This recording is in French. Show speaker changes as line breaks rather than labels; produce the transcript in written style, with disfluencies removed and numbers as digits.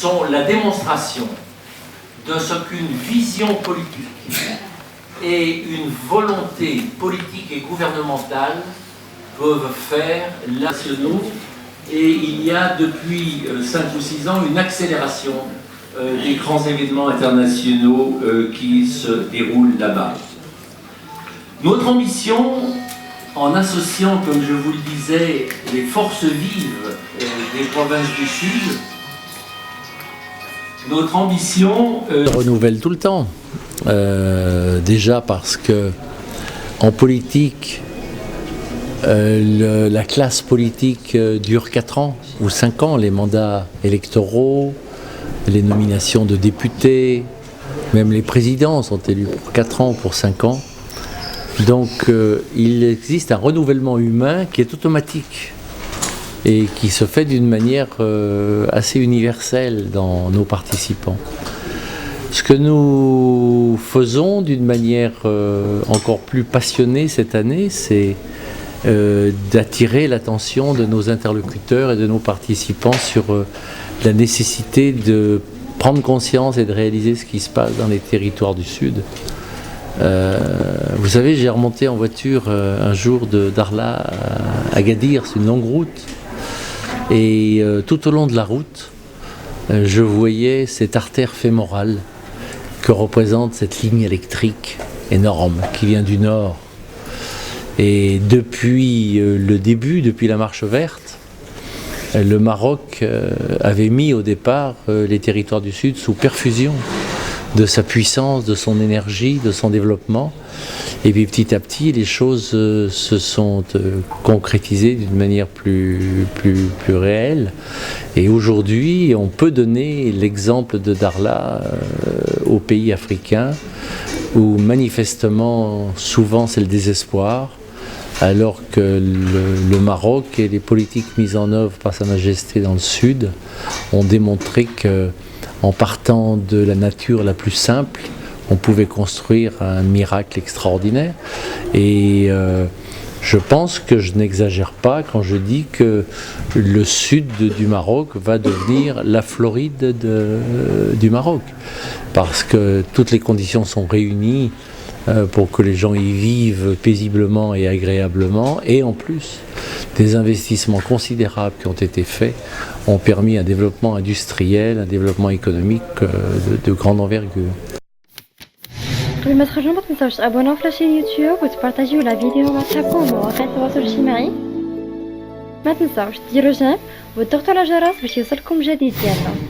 sont la démonstration de ce qu'une vision politique et une volonté politique et gouvernementale peuvent faire nationaux. Et il y a depuis 5 ou 6 ans une accélération des grands événements internationaux qui se déroulent là-bas. Notre ambition, en associant, comme je vous le disais, les forces vives des provinces du Sud, notre ambition
renouvelle tout le temps. Déjà parce que en politique, la classe politique dure 4 ans ou 5 ans, les mandats électoraux, les nominations de députés, même les présidents sont élus pour 4 ans, pour 5 ans. Donc il existe un renouvellement humain qui est automatique et qui se fait d'une manière assez universelle dans nos participants. Ce que nous faisons d'une manière encore plus passionnée cette année, c'est d'attirer l'attention de nos interlocuteurs et de nos participants sur la nécessité de prendre conscience et de réaliser ce qui se passe dans les territoires du Sud. Vous savez, j'ai remonté en voiture un jour de Darla à Agadir, c'est une longue route, et tout au long de la route, je voyais cette artère fémorale que représente cette ligne électrique énorme qui vient du nord. Et depuis le début, depuis la Marche verte, le Maroc avait mis au départ les territoires du Sud sous perfusion de sa puissance, de son énergie, de son développement. Et puis petit à petit, les choses se sont concrétisées d'une manière plus réelle. Et aujourd'hui, on peut donner l'exemple de Darla aux pays africains, où manifestement, souvent c'est le désespoir, alors que le Maroc et les politiques mises en œuvre par Sa Majesté dans le Sud ont démontré que, en partant de la nature la plus simple, on pouvait construire un miracle extraordinaire. Et je pense que je n'exagère pas quand je dis que le sud du Maroc va devenir la Floride du Maroc. Parce que toutes les conditions sont réunies pour que les gens y vivent paisiblement et agréablement. Et en plus, des investissements considérables qui ont été faits ont permis un développement industriel, un développement économique de grande envergure.
قبل ما تخرجوا ما تنساوش تابوناو في لاشين يوتيوب وتبارطاجيو لا فيديو مع صحابكم ومواقع التواصل الاجتماعي. ما تنساوش ديروا جيم وتضغطوا على الجرس باش يوصلكم جديد ديالنا.